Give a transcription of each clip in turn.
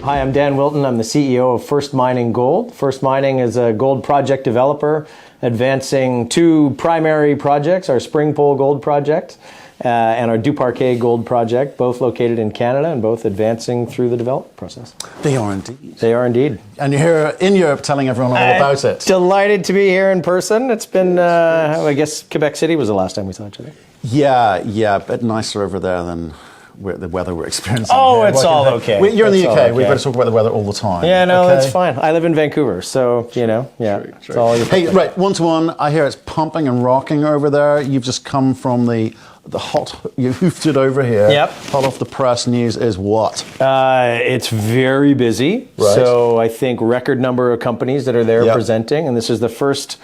Hi, I'm Dan Wilton. I'm the CEO of First Mining Gold. First Mining is a gold project developer advancing two primary projects, our Springpole gold project and our Duparquet gold project, both located in Canada and both advancing through the development process. They are indeed. They are indeed. And you're here in Europe telling everyone all about it. Delighted to be here in person. It's been, I guess Quebec City was the last time we saw each other. Yeah, a bit nicer over there than the weather we're experiencing. Oh, it's all okay. You're in the UK. Okay. We better talk about the weather all the time. Yeah, no, okay? that's fine. I live in Vancouver, so, True. It's all you. Hey, right, 1-to-1. I hear it's pumping and rocking over there. You've just come from the hot, you hoofed it over here. Yep. Hot off the press news is what? It's very busy. Right. So I think record number of companies that are there presenting. And this is the first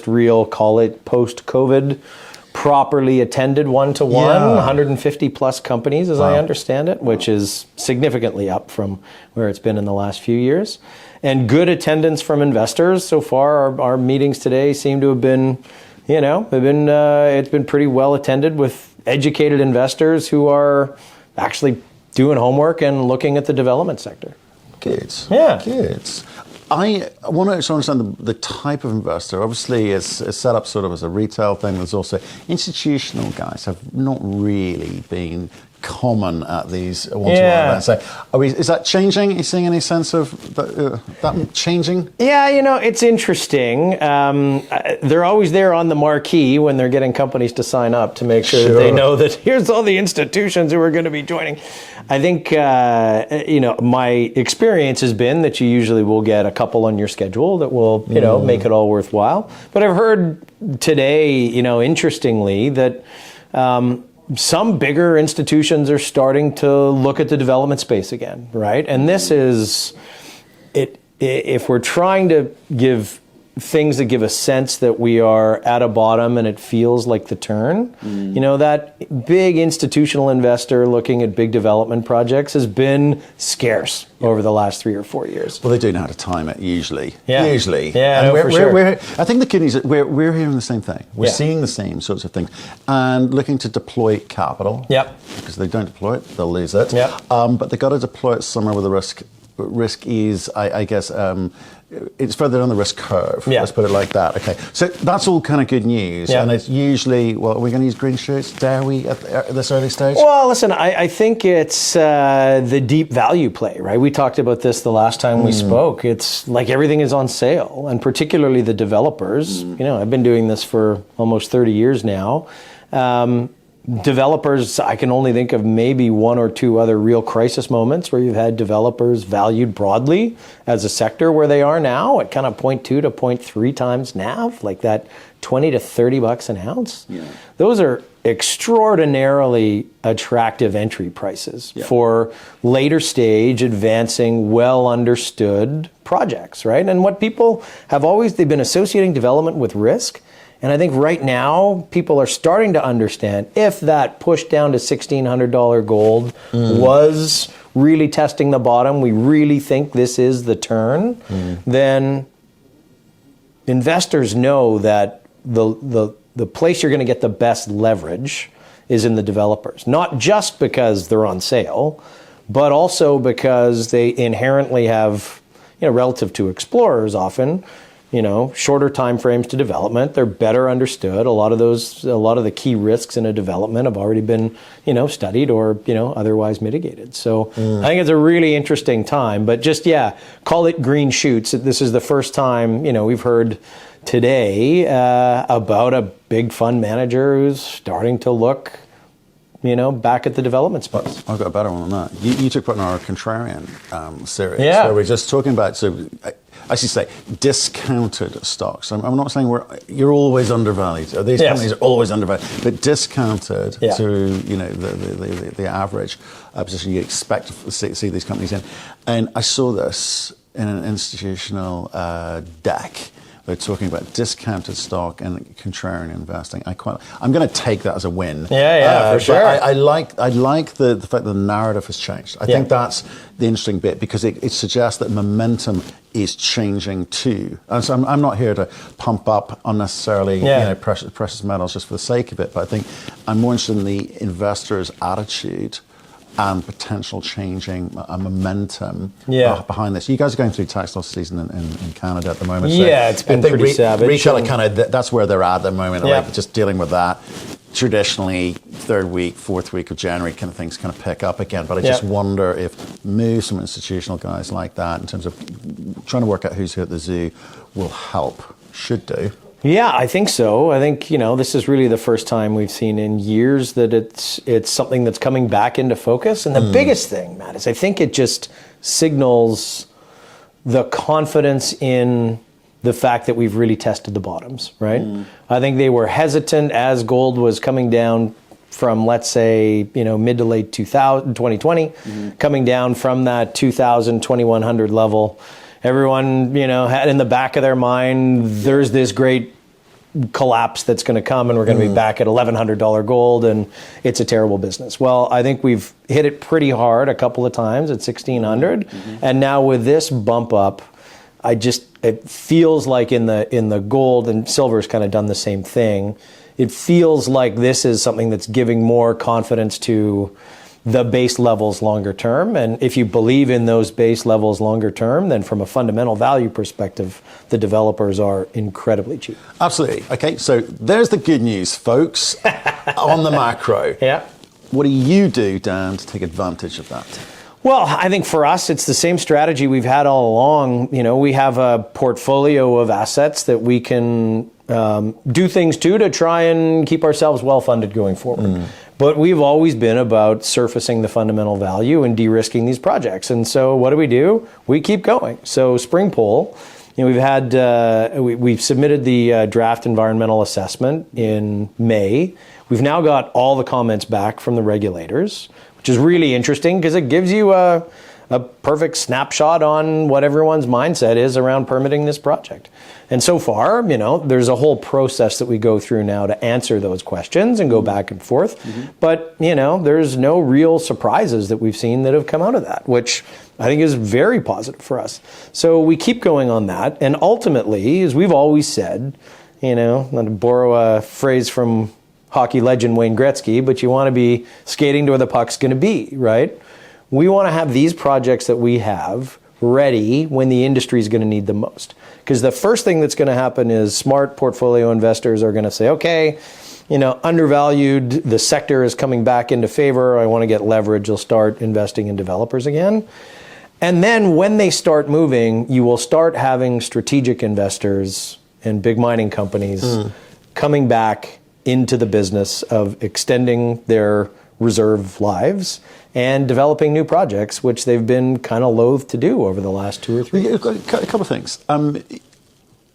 real, call it post-COVID, properly attended one-to-one, 150 plus companies as I understand it, which is significantly up from where it's been in the last few years. And good attendance from investors. So far, our meetings today seem to have been, it's been pretty well attended with educated investors who are actually doing homework and looking at the development sector. Good. Yeah. Good. I want to understand the type of investor. Obviously, it's set up sort of as a retail thing. There's also institutional guys have not really been common at these one-to-one events. So is that changing? Are you seeing any sense of that changing? Yeah, it's interesting. They're always there on the marquee when they're getting companies to sign up to make sure that they know that here's all the institutions who are going to be joining. I think, my experience has been that you usually will get a couple on your schedule that will, make it all worthwhile. But I've heard today, interestingly, that some bigger institutions are starting to look at the development space again, right? And this is, if we're trying to give things that give a sense that we are at a bottom and it feels like the turn, that big institutional investor looking at big development projects has been scarce over the last 3 or 4 years. Well, they do know how to time it usually. Yeah. Usually. Yeah, and for sure. I think the good news is we're hearing the same thing. We're seeing the same sorts of things and looking to deploy capital. Yep. Because if they don't deploy it, they'll lose it. Yep. But they've got to deploy it somewhere where the risk is, I guess, it's further down the risk curve. Yeah. Let's put it like that. Okay. So that's all kind of good news. Yeah. And it's usually, are we going to use green shoots? Dare we at this early stage? Well, listen, I think it's the deep value play, right? We talked about this the last time we spoke. It's like everything is on sale, and particularly the developers. I've been doing this for almost 30 years now. Developers, I can only think of maybe one or two other real crisis moments where you've had developers valued broadly as a sector where they are now at kind of 0.2 to 0.3 times NAV, like that $20 to $30 an ounce. Yeah. Those are extraordinarily attractive entry prices for later stage advancing well understood projects, right? And what people have always, they've been associating development with risk. And I think right now, people are starting to understand if that push down to $1,600 gold was really testing the bottom, we really think this is the turn, then investors know that the place you're going to get the best leverage is in the developers. Not just because they're on sale, but also because they inherently have, relative to explorers often, shorter time frames to development. They're better understood. A lot of the key risks in a development have already been, studied or, otherwise mitigated. So I think it's a really interesting time, but just, call it green shoots. This is the first time, we've heard today about a big fund manager who's starting to look, back at the development space. I've got a better one than that. You took part in our contrarian series where we're just talking about, I should say, discounted stocks. I'm not saying you're always undervalued. These companies are always undervalued, but discounted to the average position you expect to see these companies in. And I saw this in an institutional deck. They're talking about discounted stock and contrarian investing. I'm going to take that as a win. For sure. I like the fact that the narrative has changed. I think that's the interesting bit because it suggests that momentum is changing too. And so I'm not here to pump up unnecessarily precious metals just for the sake of it, but I think I'm more interested in the investor's attitude and potential changing momentum behind this. You guys are going through tax loss season in Canada at the moment. So it's been pretty savage. Retail that's where they're at the moment, like just dealing with that. Traditionally, third week, fourth week of January, kind of things kind of pick up again. But I just wonder if moves from institutional guys like that, in terms of trying to work out who's who at the zoo, will help. Should do. Yeah, I think so. I think, this is really the first time we've seen in years that it's something that's coming back into focus. And the biggest thing, Matt, is I think it just signals the confidence in the fact that we've really tested the bottoms, right? I think they were hesitant as gold was coming down from, let's say, mid to late 2020, coming down from that 2,000, 2,100 level. Everyone, had in the back of their mind, there's this great collapse that's going to come and we're going to be back at $1,100 gold and it's a terrible business. Well, I think we've hit it pretty hard a couple of times at 1,600. And now with this bump up, it feels like in the gold, and silver's kind of done the same thing. It feels like this is something that's giving more confidence to the base levels longer term. And if you believe in those base levels longer term, then from a fundamental value perspective, the developers are incredibly cheap. Absolutely. Okay, so there's the good news, folks, on the macro. Yeah. What do you do, Dan, to take advantage of that? Well, I think for us, it's the same strategy we've had all along. We have a portfolio of assets that we can do things to try and keep ourselves well-funded going forward. But we've always been about surfacing the fundamental value and de-risking these projects. And so what do? We keep going. So Springpole, we've submitted the draft environmental assessment in May. We've now got all the comments back from the regulators, which is really interesting because it gives you a perfect snapshot on what everyone's mindset is around permitting this project. And so far, there's a whole process that we go through now to answer those questions and go back and forth. But, there's no real surprises that we've seen that have come out of that, which I think is very positive for us. So we keep going on that. And ultimately, as we've always said, not to borrow a phrase from hockey legend Wayne Gretzky, but you want to be skating to where the puck's going to be, right? We want to have these projects that we have ready when the industry is going to need them most. Because the first thing that's going to happen is smart portfolio investors are going to say, okay, undervalued, the sector is coming back into favor, I want to get leverage, they'll start investing in developers again. And then when they start moving, you will start having strategic investors and big mining companies coming back into the business of extending their reserve lives and developing new projects, which they've been kind of loath to do over the last 2 or 3 years. You've got a couple of things.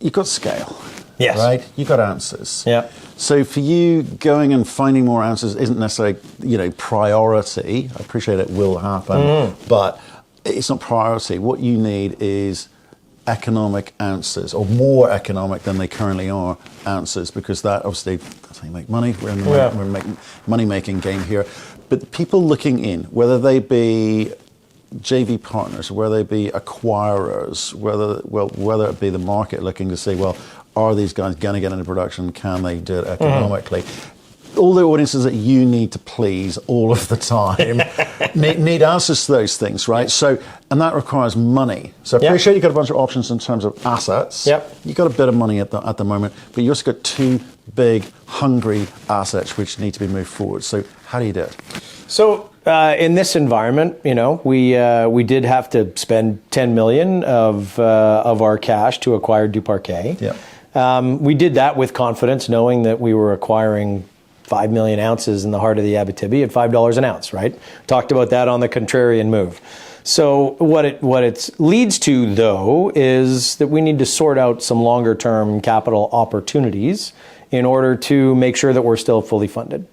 You've got scale, yes, right? You've got ounces. Yeah. So for you, going and finding more ounces isn't necessarily, priority. I appreciate it will happen, but it's not priority. What you need is economic ounces, or more economic than they currently are ounces, because that's how you make money. We're in the money-making game here. But people looking in, whether they be JV partners, whether they be acquirers, whether it be the market looking to say, well, are these guys going to get into production? Can they do it economically? All the audiences that you need to please all of the time need answers to those things, right? So, and that requires money. So I appreciate you've got a bunch of options in terms of assets. You've got a bit of money at the moment, but you also got two big, hungry assets which need to be moved forward. So how do you do it? So in this environment, we did have to spend $10 million of our cash to acquire Duparquet. We did that with confidence, knowing that we were acquiring 5 million ounces in the heart of the Abitibi at $5 an ounce, right? Talked about that on the contrarian move. So what it leads to, though, is that we need to sort out some longer term capital opportunities in order to make sure that we're still fully funded.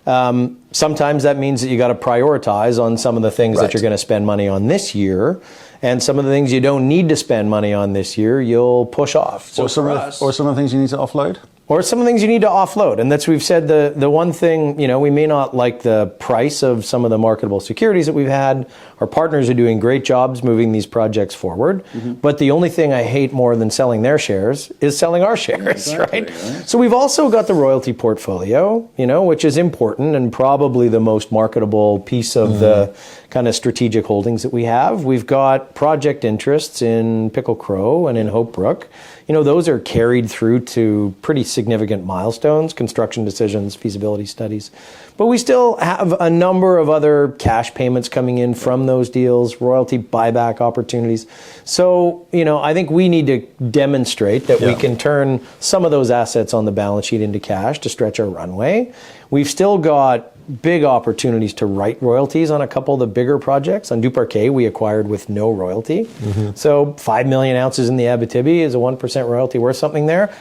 Sometimes that means that you got to prioritize on some of the things that you're going to spend money on this year, and some of the things you don't need to spend money on this year, you'll push off. So or some of the things you need to offload? or some of the things you need to offload. And that's, we've said the one thing, we may not like the price of some of the marketable securities that we've had. Our partners are doing great jobs moving these projects forward. But the only thing I hate more than selling their shares is selling our shares, right? So we've also got the royalty portfolio, which is important and probably the most marketable piece of the kind of strategic holdings that we have. We've got project interests in Pickle Crow and in Hope Brook. Those are carried through to pretty significant milestones, construction decisions, feasibility studies. But we still have a number of other cash payments coming in from those deals, royalty buyback opportunities. So, I think we need to demonstrate that we can turn some of those assets on the balance sheet into cash to stretch our runway. We've still got big opportunities to write royalties on a couple of the bigger projects. On Duparquet, we acquired with no royalty. So 5 million ounces in the Abitibi, is a 1% royalty worth something there?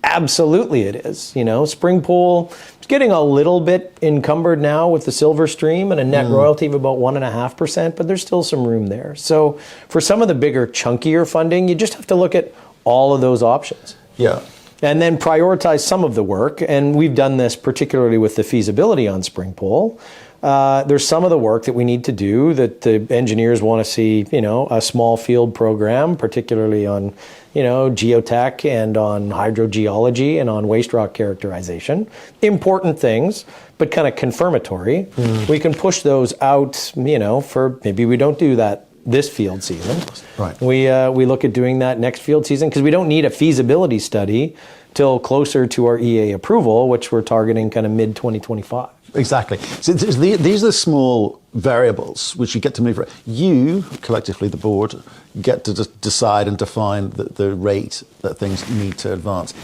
Absolutely it is. Springpole is getting a little bit encumbered now with the silver stream and a net royalty of about 1.5%, but there's still some room there. So for some of the bigger, chunkier funding, you just have to look at all of those options. Yeah. And then prioritize some of the work. And we've done this particularly with the feasibility on Springpole. There's some of the work that we need to do that the engineers want to see, a small field program, particularly on, geotech and on hydrogeology and on waste rock characterization. Important things, but kind of confirmatory. We can push those out, for maybe we don't do that this field season. Right. We look at doing that next field season because we don't need a feasibility study till closer to our EA approval, which we're targeting kind of mid-2025. Exactly. So these are the small variables which you get to move. You, collectively, the board, get to decide and define the rate that things need to advance,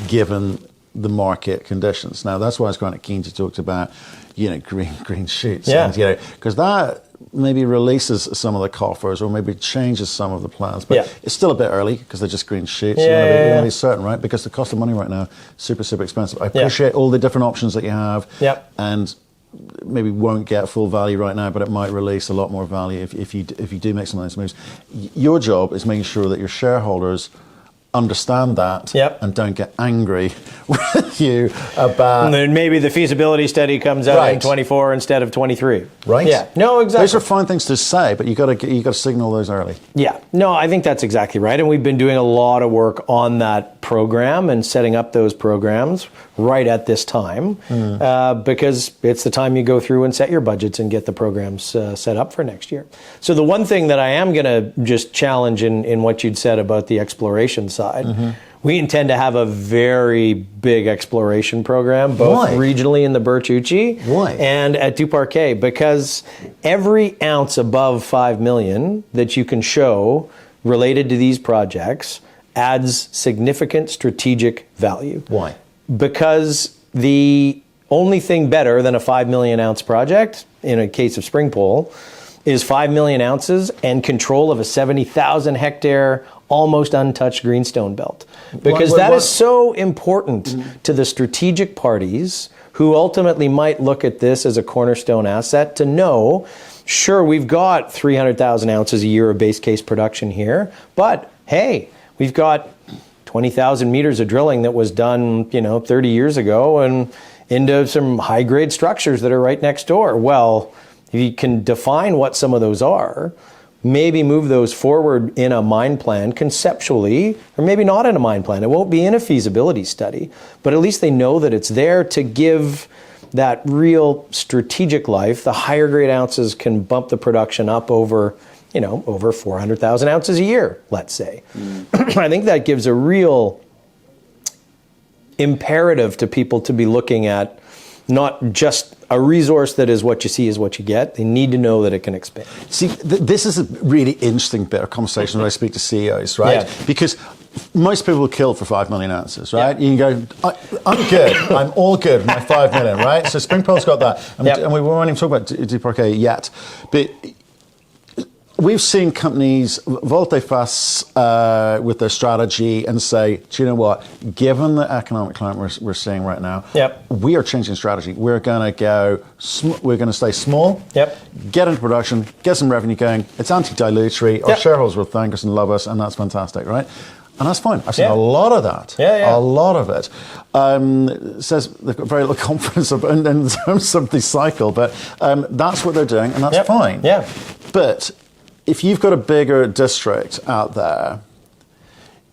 given the market conditions. Now, that's why I was kind of keen to talk about, green shoots. Yeah. Because that maybe releases some of the coffers or maybe changes some of the plans. But it's still a bit early because they're just green shoots. You want to be certain, right? Because the cost of money right now is super, super expensive. I appreciate all the different options that you have. And maybe won't get full value right now, but it might release a lot more value if you do make some of those moves. Your job is making sure that your shareholders understand that and don't get angry with you about... And then maybe the feasibility study comes out in 24 instead of 23. Right? Yeah. No, exactly. Those are fine things to say, but you got to signal those early. Yeah. No, I think that's exactly right. And we've been doing a lot of work on that program and setting up those programs right at this time because it's the time you go through and set your budgets and get the programs set up for next year. So the one thing that I am going to just challenge in what you'd said about the exploration side, we intend to have a very big exploration program, both regionally in the Birchuchi and at Duparquet, because every ounce above 5 million that you can show related to these projects adds significant strategic value. Why? Because the only thing better than a 5 million ounce project, in a case of Springpole, is 5 million ounces and control of a 70,000 hectare, almost untouched greenstone belt. Because that is so important to the strategic parties who ultimately might look at this as a cornerstone asset to know, sure, we've got 300,000 ounces a year of base case production here, but hey, we've got 20,000 meters of drilling that was done, 30 years ago and into some high-grade structures that are right next door. Well, if you can define what some of those are, maybe move those forward in a mine plan conceptually, or maybe not in a mine plan. It won't be in a feasibility study, but at least they know that it's there to give that real strategic life. The higher grade ounces can bump the production up over 400,000 ounces a year, let's say. I think that gives a real imperative to people to be looking at not just a resource that is what you see is what you get. They need to know that it can expand. See, this is a really interesting bit of conversation when I speak to CEOs, right? Because most people will kill for 5 million ounces, right? You can go, I'm good. I'm all good with my 5 million, right? So Springpole's got that. And we won't even talk about Duparquet yet. But we've seen companies volte-face with their strategy and say, do you know what? Given the economic climate we're seeing right now, we are changing strategy. We're going to we're going to stay small, get into production, get some revenue going. It's anti-dilutory. Our shareholders will thank us and love us, and that's fantastic, right? And that's fine. I've seen a lot of that. A lot of it. It says they've got very little confidence in terms of the cycle, but that's what they're doing, and that's fine. Yeah. But if you've got a bigger district out there,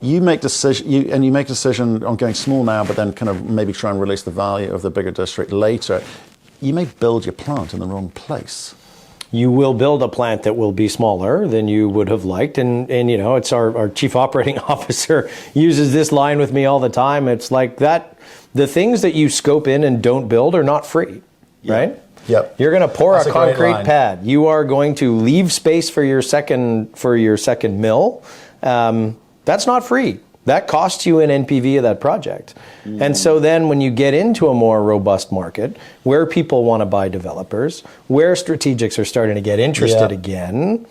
you make a decision on going small now, but then kind of maybe try and release the value of the bigger district later. You may build your plant in the wrong place. You will build a plant that will be smaller than you would have liked. And it's our chief operating officer uses this line with me all the time. It's like that, the things that you scope in and don't build are not free, right? Yep. You're going to pour a concrete pad. You are going to leave space for your second mill. That's not free. That costs you an NPV of that project. And so then when you get into a more robust market where people want to buy developers, where strategics are starting to get interested again,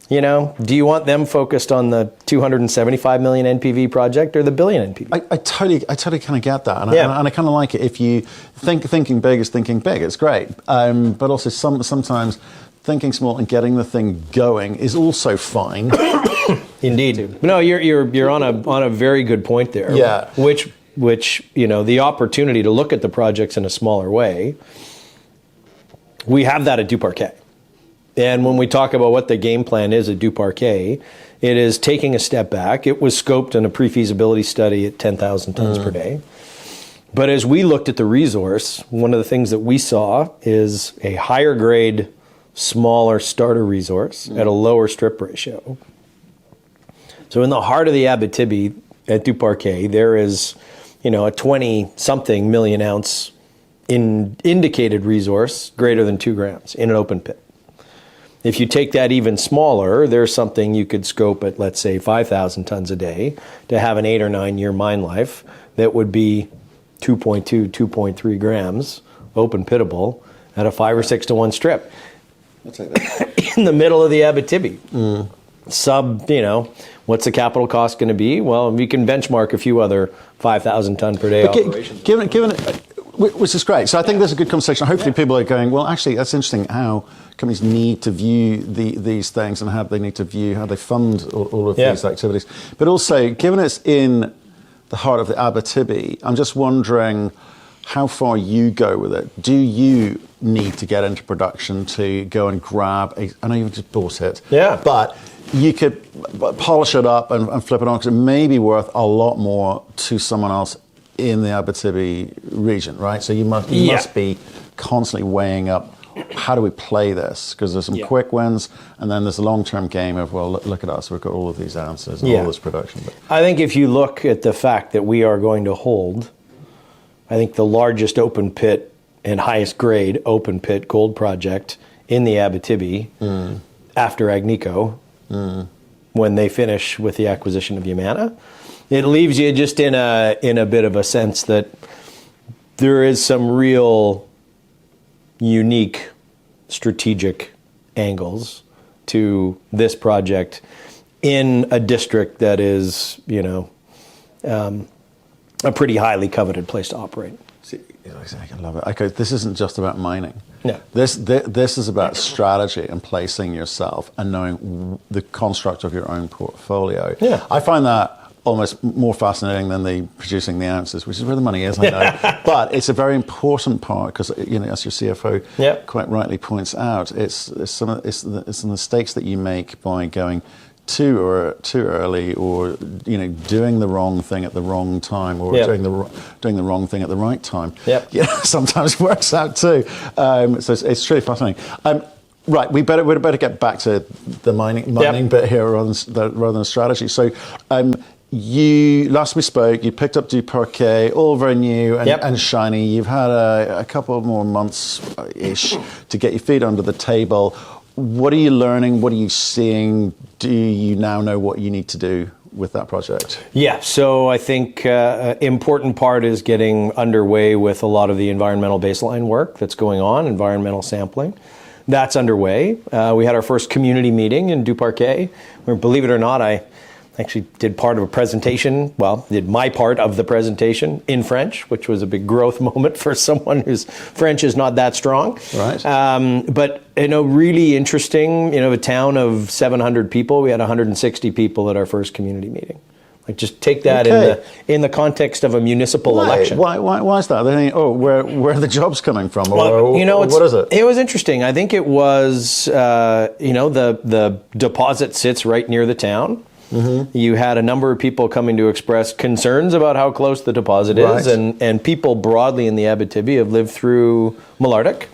do you want them focused on the 275 million NPV project or the billion NPV? I totally kind of get that. And I kind of like it. If you thinking big is thinking big, it's great. But also sometimes thinking small and getting the thing going is also fine. Indeed. No, you're on a very good point there. Yeah. Which the opportunity to look at the projects in a smaller way, we have that at Duparquet. And when we talk about what the game plan is at Duparquet, it is taking a step back. It was scoped in a pre-feasibility study at 10,000 tons per day. But as we looked at the resource, one of the things that we saw is a higher grade, smaller starter resource at a lower strip ratio. So in the heart of the Abitibi at Duparquet, there is, a 20-something million ounce indicated resource greater than 2 grams in an open pit. If you take that even smaller, there's something you could scope at, let's say, 5,000 tons a day to have an 8 or 9 year mine life that would be 2.2, 2.3 grams open pittable at a 5 or 6 to 1 strip. I'll take that. In the middle of the Abitibi. What's the capital cost going to be? Well, we can benchmark a few other 5,000 ton per day operations. Given it, which is great. So I think there's a good conversation. Hopefully people are going, well, actually, that's interesting how companies need to view these things and how they need to view how they fund all of these activities. But also, given it's in the heart of the Abitibi, I'm just wondering how far you go with it. Do you need to get into production to go and grab I know you just bought it. Yeah. But you could polish it up and flip it on because it may be worth a lot more to someone else in the Abitibi region, right? So you must be constantly weighing up, how do we play this? Because there's some quick wins, and then there's a long-term game of, well, look at us, we've got all of these ounces and all this production. But I think if you look at the fact that we are going to hold, I think the largest open pit and highest grade open pit gold project in the Abitibi after Agnico, when they finish with the acquisition of Yamana, it leaves you just in a bit of a sense that there is some real unique strategic angles to this project in a district that is, a pretty highly coveted place to operate. See, I love it. Okay, this isn't just about mining. No. This is about strategy and placing yourself and knowing the construct of your own portfolio. Yeah. I find that almost more fascinating than the producing the ounces, which is where the money is, I know. But it's a very important part because, as your CFO quite rightly points out, it's the mistakes that you make by going too early, or doing the wrong thing at the wrong time, or doing the wrong thing at the right time. Sometimes works out too. So it's really fascinating. Right, we'd better get back to the mining bit here rather than strategy. So, you last we spoke, you picked up Duparquet, all very new and shiny. You've had a couple more months ish to get your feet under the table. What are you learning? What are you seeing? Do you now know what you need to do with that project? Yeah, so I think important part is getting underway with a lot of the environmental baseline work that's going on, environmental sampling. That's underway. We had our first community meeting in Duparquet, where, believe it or not, I actually did part of a presentation, did my part of the presentation in French, which was a big growth moment for someone whose French is not that strong. Right. But, really interesting, a town of 700 people. We had 160 people at our first community meeting. Like, just take that in the context of a municipal election. Why is that? They think, where are the jobs coming from? Well, what is it? It was interesting. I think it was, the deposit sits right near the town. Mm-hmm. You had a number of people coming to express concerns about how close the deposit is, and people broadly in the Abitibi have lived through Malartic,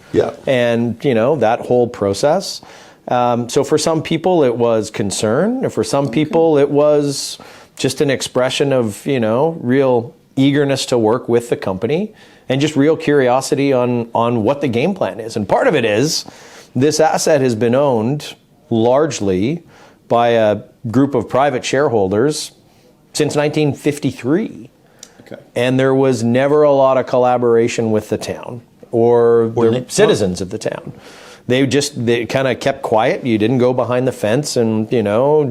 and that whole process. So for some people it was concern, and for some people it was just an expression of real eagerness to work with the company and just real curiosity on what the game plan is. And part of it is this asset has been owned largely by a group of private shareholders since 1953. Okay. And there was never a lot of collaboration with the town or the citizens of the town. They kind of kept quiet. You didn't go behind the fence and,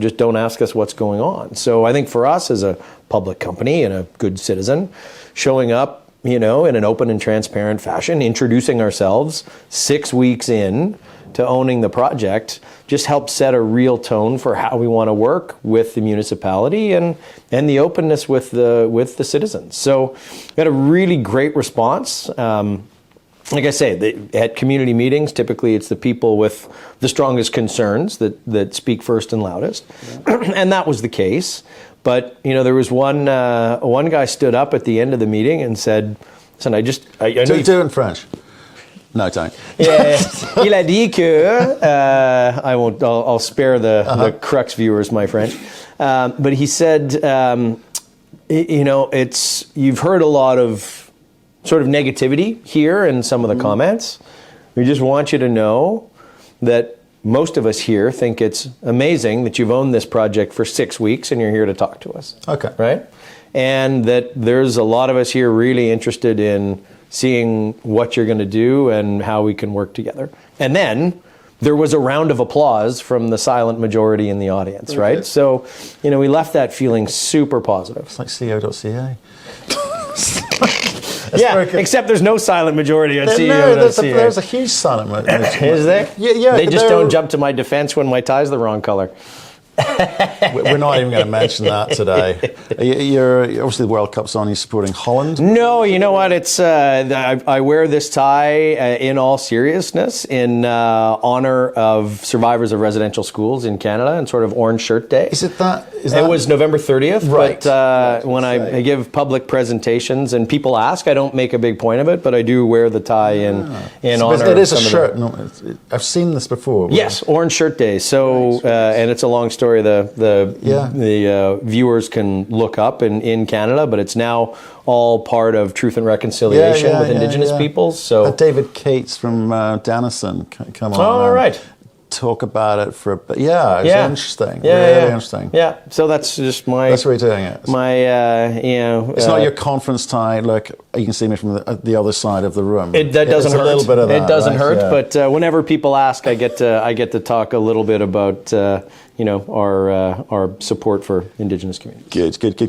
just don't ask us what's going on. So I think for us as a public company and a good citizen, showing up, in an open and transparent fashion, introducing ourselves 6 weeks in to owning the project, just helps set a real tone for how we want to work with the municipality and the openness with the citizens. So we had a really great response. Like I say, at community meetings, typically it's the people with the strongest concerns that speak first and loudest, and that was the case. But there was one guy stood up at the end of the meeting and said, "Listen, I know do it in French." No, don't. Il a dit que I'll spare the Crux viewers my French, but he said, you've heard a lot of sort of negativity here in some of the comments. We just want you to know that most of us here think it's amazing that you've owned this project for 6 weeks and you're here to talk to us. Okay. Right? And that there's a lot of us here really interested in seeing what you're going to do and how we can work together. And then there was a round of applause from the silent majority in the audience, right? So, we left that feeling super positive. It's like co.ca. Except there's no silent majority on CEO. No, there's a huge silent majority. Is there? Yeah. They just don't jump to my defense when my tie's the wrong color. We're not even going to mention that today. You're obviously the World Cup's on. You're supporting Holland. No, you know what? It's I wear this tie in all seriousness in honor of survivors of residential schools in Canada and sort of Orange Shirt Day. Is it that? It was November 30th. Right. But when I give public presentations and people ask, I don't make a big point of it, but I do wear the tie in honor. It is a shirt. I've seen this before. Yes, Orange Shirt Day. So and it's a long story. The viewers can look up in Canada, but it's now all part of Truth and Reconciliation with Indigenous peoples. So David Cates from Denison come on. Oh, right. Talk about it for a bit. Yeah, it's interesting. Interesting. Yeah, so that's just my... That's where you're doing it. It's not your conference tie. Look, you can see me from the other side of the room. That doesn't hurt. A little bit of that. It doesn't hurt, but whenever people ask, I get to talk a little bit about our support for Indigenous communities. Good.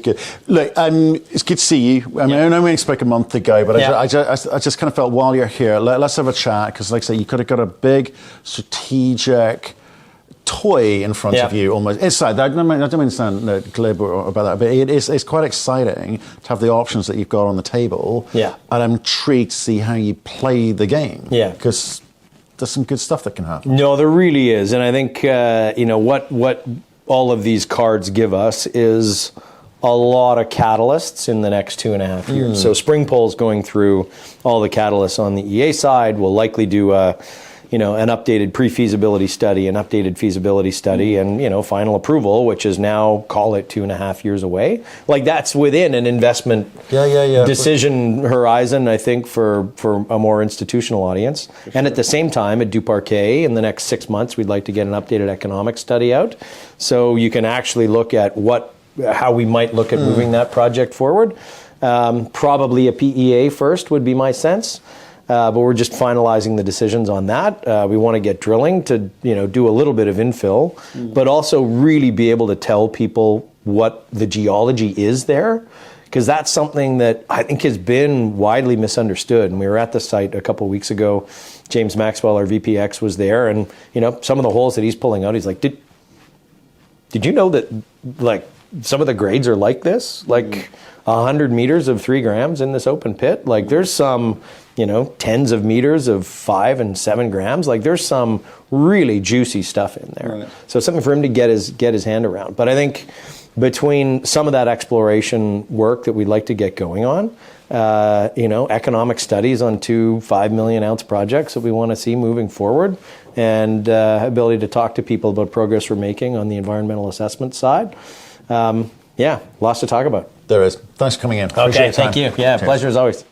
Look, it's good to see you. I know we spoke a month ago, but I just kind of felt while you're here, let's have a chat, because like I say, you could have got a big strategic toy in front of you almost. Inside, I don't mean to sound glib or about that, but it's quite exciting to have the options that you've got on the table. Yeah. And I'm intrigued to see how you play the game. Yeah. Because there's some good stuff that can happen. No, there really is. And I think, what all of these cards give us is a lot of catalysts in the next 2.5 years. So Springpole's going through all the catalysts on the EA side. We'll likely do an updated pre-feasibility study, an updated feasibility study, and final approval, which is now, call it 2.5 years away. Like, that's within an investment decision horizon, I think, for a more institutional audience. And at the same time, at Duparquet, in the next 6 months, we'd like to get an updated economic study out, so you can actually look at how we might look at moving that project forward. Probably a PEA first would be my sense. But we're just finalizing the decisions on that. We want to get drilling to, do a little bit of infill, but also really be able to tell people what the geology is there, because that's something that I think has been widely misunderstood. And we were at the site a couple of weeks ago. James Maxwell, our VPX, was there, and some of the holes that he's pulling out, he's like, did you know that, like, some of the grades are like this, like 100 meters of 3 grams in this open pit. Like there's some, tens of meters of 5 and 7 grams. Like there's some really juicy stuff in there. Right. So something for him to get his hand around. But I think between some of that exploration work that we'd like to get going on, economic studies on 2 5 million ounce projects that we want to see moving forward, and ability to talk to people about progress we're making on the environmental assessment side. Lots to talk about. There is. Thanks for coming in. Okay, thank you. Yeah, pleasure as always.